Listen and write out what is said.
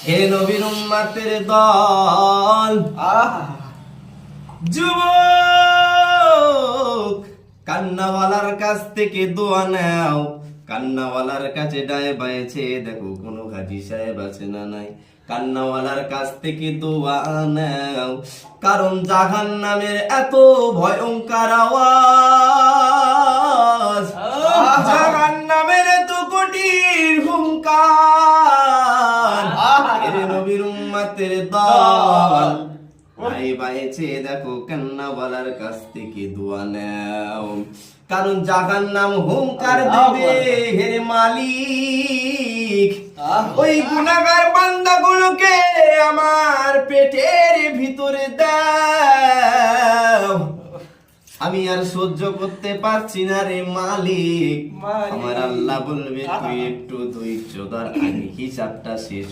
হে নবীর উম্মতের দল, যুবক কান্নাওয়ালার কাছ থেকে দোয়া নাও। কান্নাওয়ালার কাছে ডায়ে বায়েছে দেখো কোনো হাজী সাহেব আছে না নাই। কান্নাওয়ালার কাছ থেকে দোয়া নাও, কারণ জাহান্নামের এত ভয়ঙ্কর আওয়াজ, জাহান্নামের এত কঠিন হুঙ্কার। এরে নবীর উম্মতের দল, ভাই বাইছে দেখো কান্নাওয়ালার কাছ থেকে দোয়া নাও, কারণ জাহান্নাম হুঙ্কার দিবে হে মালিক, ওই গুনাহগার বান্দাগুলোকে আমার পেটের ভিতরে দাও, আমি আর সহ্য করতে পারছি না রে মালিক। আমার আল্লাহ বলবে তুই একটু ধৈর্য ধর, আমি হিসাবটা শেষ